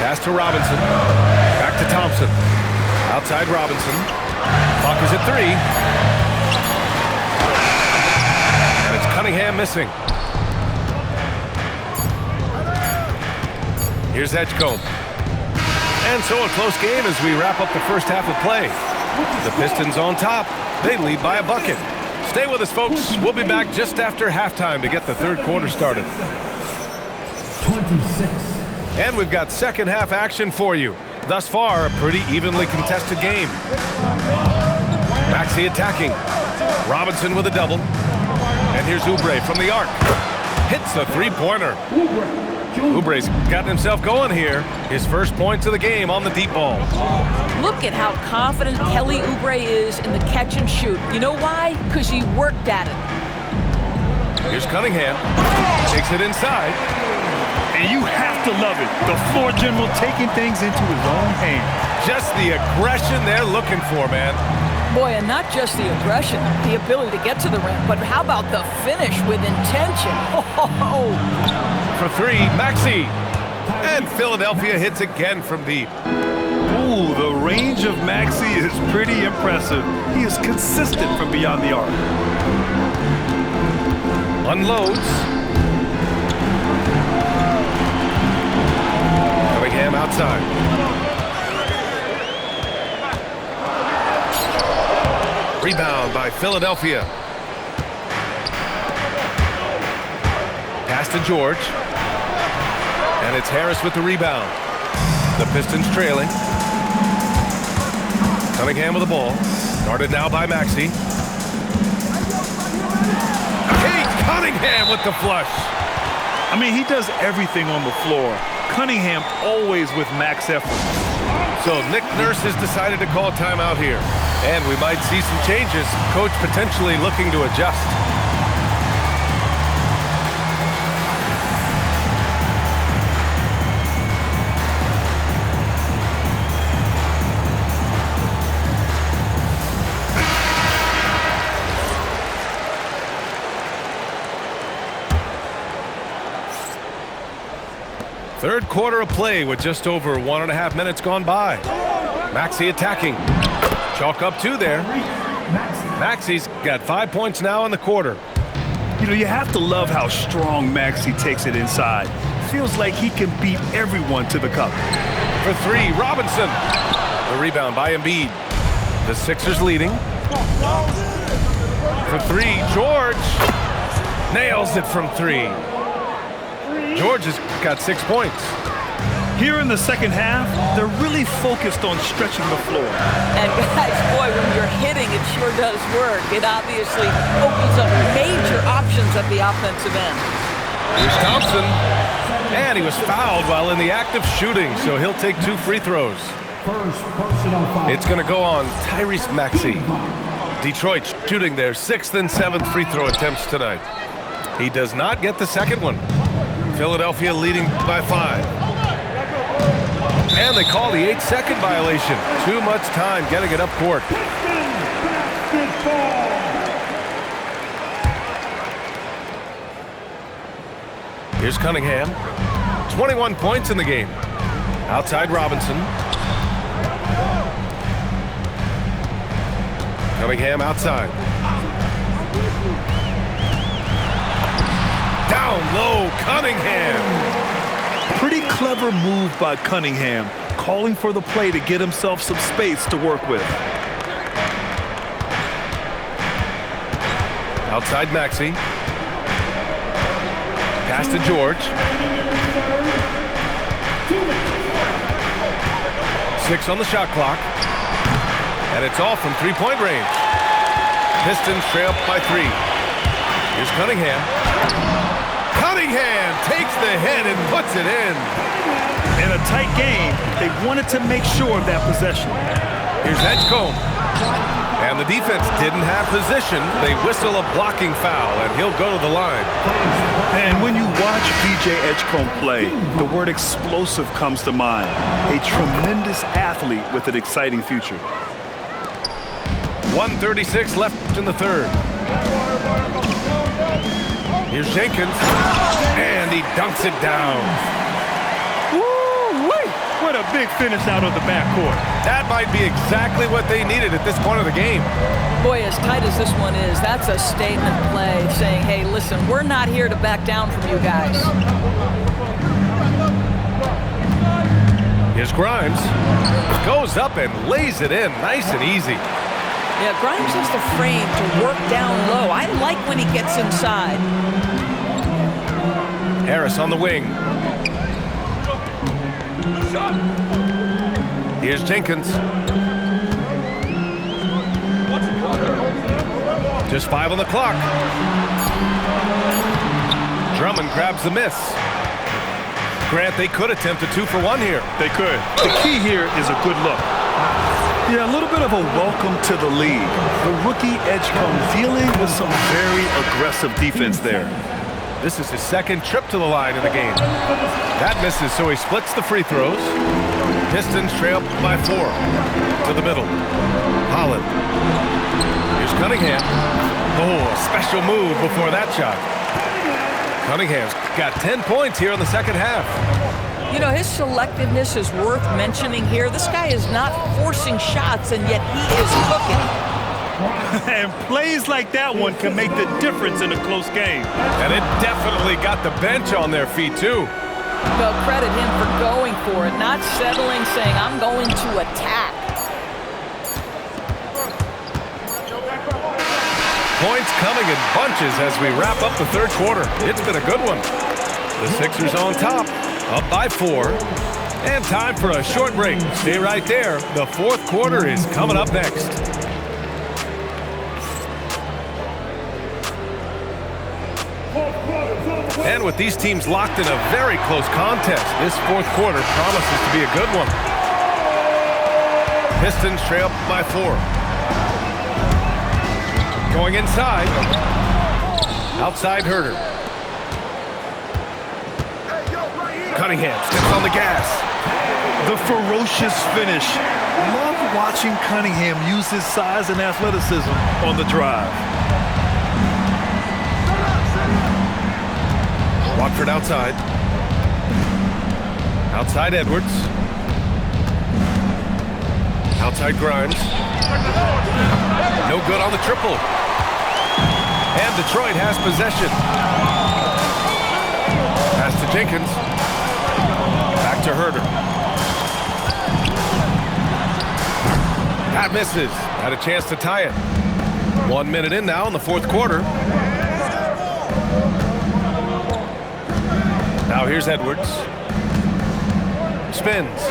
Pass to Robinson. Back to Thompson. Outside Robinson. Clock is at 3. And it's Cunningham missing. Here's Edgecombe. And so a close game as we wrap up the first half of play. The Pistons on top. They lead by a bucket. Stay with us, folks. We'll be back just after halftime to get the third quarter started. 26. And we've got second half action for you. Thus far, a pretty evenly contested game. Maxey attacking. Robinson with a double. And here's Oubre from the arc. Hits the three-pointer. Oubre's gotten himself going here. His first points of the game on the deep ball. Look at how confident Kelly Oubre is in the catch and shoot. You know why? Because he worked at it. Here's Cunningham. Takes it inside. And you have to love it. The floor general taking things into his own hands. Just the aggression they're looking for, man. Boy, and not just the aggression, the ability to get to the rim, but how about the finish with intention? Oh. For 3, Maxey. And Philadelphia hits again from deep. Ooh, the range of Maxey is pretty impressive. He is consistent from beyond the arc. Unloads. Cunningham outside. Rebound by Philadelphia. Pass to George. And it's Harris with the rebound. The Pistons trailing. Cunningham with the ball. Guarded now by Maxey. Kate Cunningham with the flush. I mean, he does everything on the floor. Cunningham always with max effort. So Nick Nurse has decided to call timeout here. And we might see some changes. Coach potentially looking to adjust. Third quarter of play with just over 1.5 minutes gone by. Maxey attacking. Chalk up 2 there. Maxey's got 5 points now in the quarter. You know, you have to love how strong Maxey takes it inside. Feels like he can beat everyone to the cup. For 3, Robinson. The rebound by Embiid. The Sixers leading. For 3, George. Nails it from 3. George has got 6 points. Here in the second half, they're really focused on stretching the floor. And guys, boy, when you're hitting, it sure does work. It obviously opens up major options at the offensive end. Here's Thompson. And he was fouled while in the act of shooting, so he'll take 2 free throws. First personal foul. It's going to go on Tyrese Maxey. Detroit shooting their 6th and 7th free throw attempts tonight. He does not get the second one. Philadelphia leading by 5. And they call the 8-second violation. Too much time getting it up court. Here's Cunningham. 21 points in the game. Outside Robinson. Cunningham outside. Down low, Cunningham. Pretty clever move by Cunningham, calling for the play to get himself some space to work with. Outside Maxey. Pass to George. 6 on the shot clock. And it's all from three-point range. Pistons trail by 3. Here's Cunningham. Cunningham takes the hit and puts it in. In a tight game, they wanted to make sure of that possession. Here's Edgecombe. And the defense didn't have position. They whistle a blocking foul, and he'll go to the line. And when you watch DJ Edgecombe play, the word explosive comes to mind. A tremendous athlete with an exciting future. 1:36 left in the third. Here's Jenkins, and he dunks it down. Woo-wee! big finish out of the backcourt. That might be exactly what they needed at this point of the game. Boy, as tight as this one is, that's a statement play saying, hey, listen, we're not here to back down from you guys. Here's Grimes. Goes up and lays it in nice and easy. Yeah, Grimes has the frame to work down low. I like when he gets inside. Harris on the wing. Here's Jenkins. Just 5 on the clock. Drummond grabs the miss. Grant, they could attempt a 2 for 1 here. They could. The key here is a good look. Yeah, a little bit of a welcome to the league. The rookie Edgecombe dealing with some very aggressive defense there. This is his second trip to the line in the game. That misses, so he splits the free throws. Pistons trail by 4. To the middle. Holland. Here's Cunningham. Oh, a special move before that shot. Cunningham's got 10 points here in the second half. You know, his selectiveness is worth mentioning here. This guy is not forcing shots, and yet he is cooking. And plays like that one can make the difference in a close game. And it definitely got the bench on their feet, too. Well, credit him for going for it, not settling, saying, I'm going to attack. Points coming in bunches as we wrap up the third quarter. It's been a good one. The Sixers on top, up by 4. And time for a short break. Stay right there. The fourth quarter is coming up next. And with these teams locked in a very close contest, this fourth quarter promises to be a good one. Pistons trail by 4. Going inside. Outside Herter. Cunningham steps on the gas. The ferocious finish. Love watching Cunningham use his size and athleticism on the drive. Watford outside. Outside Edwards. Outside Grimes. No good on the triple. And Detroit has possession. Pass to Jenkins. Back to Herter. That misses. Had a chance to tie it. 1 minute in now in the fourth quarter. Now here's Edwards. Spins.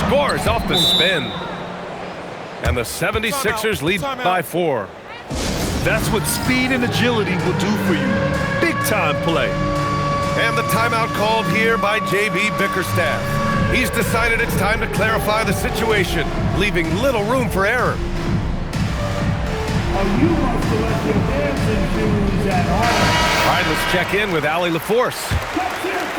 Scores off the spin. And the 76ers lead by 4. That's what speed and agility will do for you. Big time play. And the timeout called here by J.B. Bickerstaff. He's decided it's time to clarify the situation, leaving little room for error. Oh, you must have left your dancing shoes at home. All right, let's check in with Allie LaForce.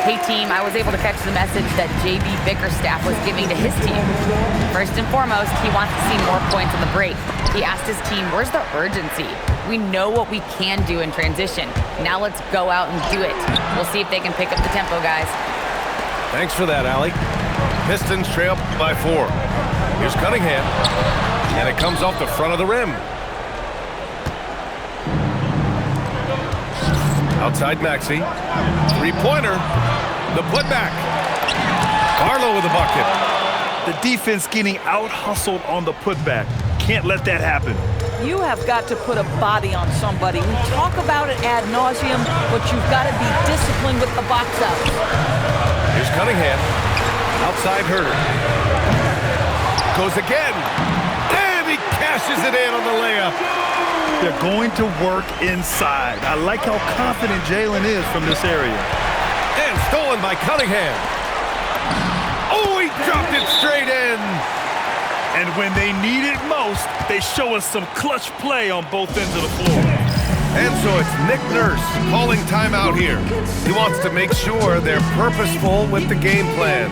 Hey team, I was able to catch the message that J.B. Bickerstaff was giving to his team. First and foremost, he wants to see more points on the break. He asked his team, where's the urgency? We know what we can do in transition. Now let's go out and do it. We'll see if they can pick up the tempo, guys. Thanks for that, Allie. Pistons trail by 4. Here's Cunningham. And it comes off the front of the rim. Outside Maxey. Three-pointer. The putback. Barlow with the bucket. The defense getting out-hustled on the putback. Can't let that happen. You have got to put a body on somebody. We talk about it ad nauseum, but you've got to be disciplined with the box out. Here's Cunningham. Outside Herter. Goes again. And he cashes it in on the layup. They're going to work inside. I like how confident Jalen is from this area. And stolen by Cunningham. Oh, he dropped it straight in. And when they need it most, they show us some clutch play on both ends of the floor. And so it's Nick Nurse calling timeout here. He wants to make sure they're purposeful with the game plan.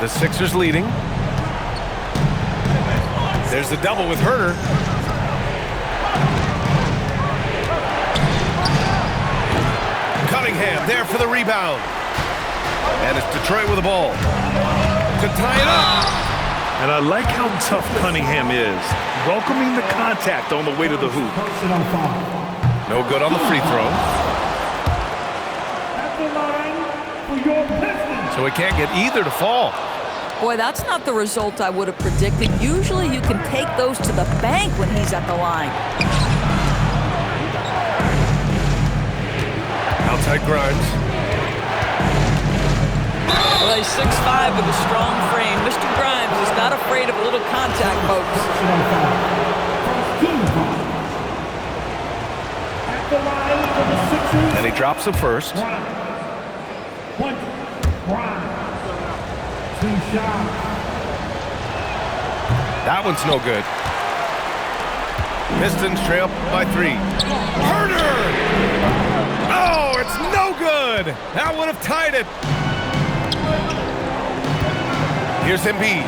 The Sixers leading. There's the double with Herter. Cunningham there for the rebound. And it's Detroit with the ball. To tie it up. And I like how tough Cunningham is, welcoming the contact on the way to the hoop. Personal foul. No good on the free throw. At the line for your Pistons. So he can't get either to fall. Boy, that's not the result I would have predicted. Usually you can take those to the bank when he's at the line. Outside Grimes. Well, he's 6'5" with a strong frame. Mr. Grimes is not afraid of a little contact, folks. Personal foul. First team foul. At the line for the Sixers. And he drops the first. Point. Grimes. Two shots. That one's no good. Pistons trail by 3. Herter! Oh, it's no good! That would have tied it. Here's Embiid.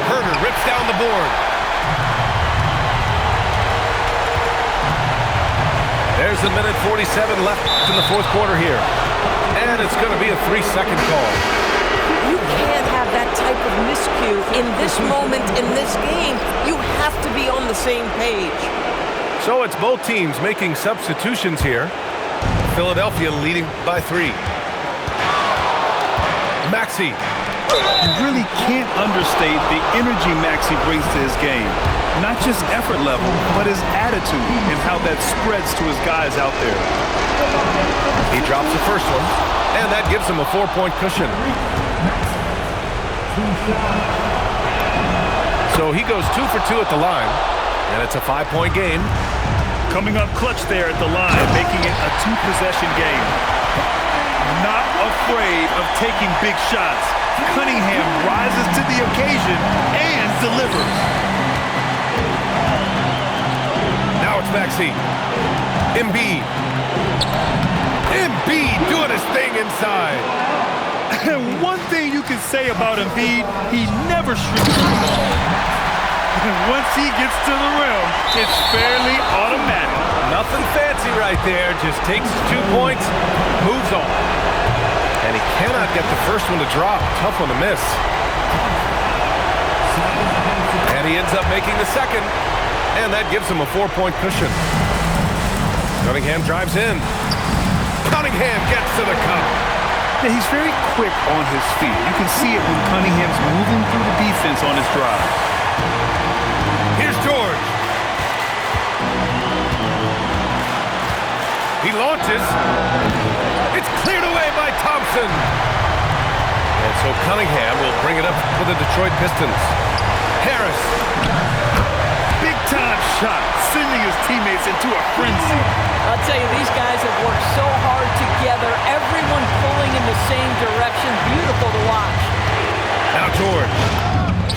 Herter rips down the board. There's a minute 47 left in the fourth quarter here. And it's going to be a 3-second call. You can't have that type of miscue in this moment, in this game. You have to be on the same page. So it's both teams making substitutions here. Philadelphia leading by 3. Maxey. You really can't understate the energy Maxey brings to his game. Not just effort level, but his attitude and how that spreads to his guys out there. He drops the first one, and that gives him a 4-point cushion. So he goes 2 for 2 at the line, and it's a 5-point game. Coming up clutch there at the line, making it a 2-possession game. Not afraid of taking big shots. Cunningham rises to the occasion and delivers. Now it's Maxey. Embiid. Embiid doing his thing inside. And one thing you can say about Embiid, he never shrinks the ball. And once he gets to the rim, it's fairly automatic. Nothing fancy right there. Just takes his 2 points, moves on. And he cannot get the first one to drop. Tough one to miss. And he ends up making the second. And that gives him a 4-point cushion. Cunningham drives in. Cunningham gets to the cup. Yeah, he's very quick on his feet. You can see it when Cunningham's moving through the defense on his drive. Here's George. He launches. It's cleared away by Thompson. And so Cunningham will bring it up for the Detroit Pistons. Harris. Big-time shot, sending his teammates into a frenzy. I'll tell you, these guys have worked so hard together. Everyone pulling in the same direction. Beautiful to watch. Now George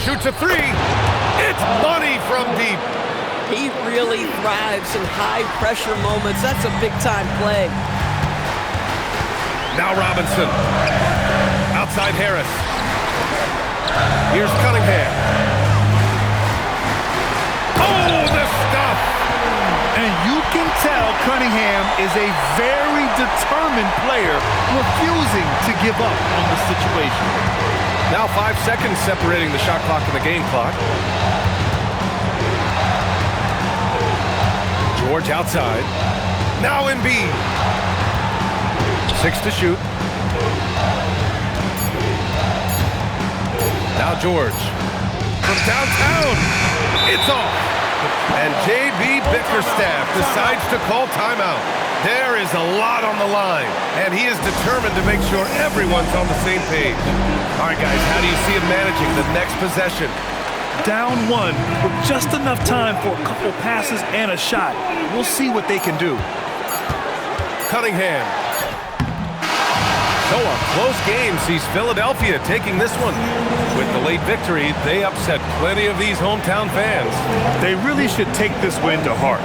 shoots a 3. It's money from deep. He really thrives in high-pressure moments. That's a big-time play. Now Robinson. Outside Harris. Here's Cunningham. Oh, the stuff! And you can tell Cunningham is a very determined player, refusing to give up on the situation. Now 5 seconds separating the shot clock and the game clock. George outside. Now Embiid. 6 to shoot. Now George. From downtown. It's off. And J.B. Bickerstaff decides to call timeout. There is a lot on the line, and he is determined to make sure everyone's on the same page. All right, guys, how do you see him managing the next possession? Down 1 with just enough time for a couple passes and a shot. We'll see what they can do. Cunningham. So a close game sees Philadelphia taking this one. With the late victory, they upset plenty of these hometown fans. They really should take this win to heart.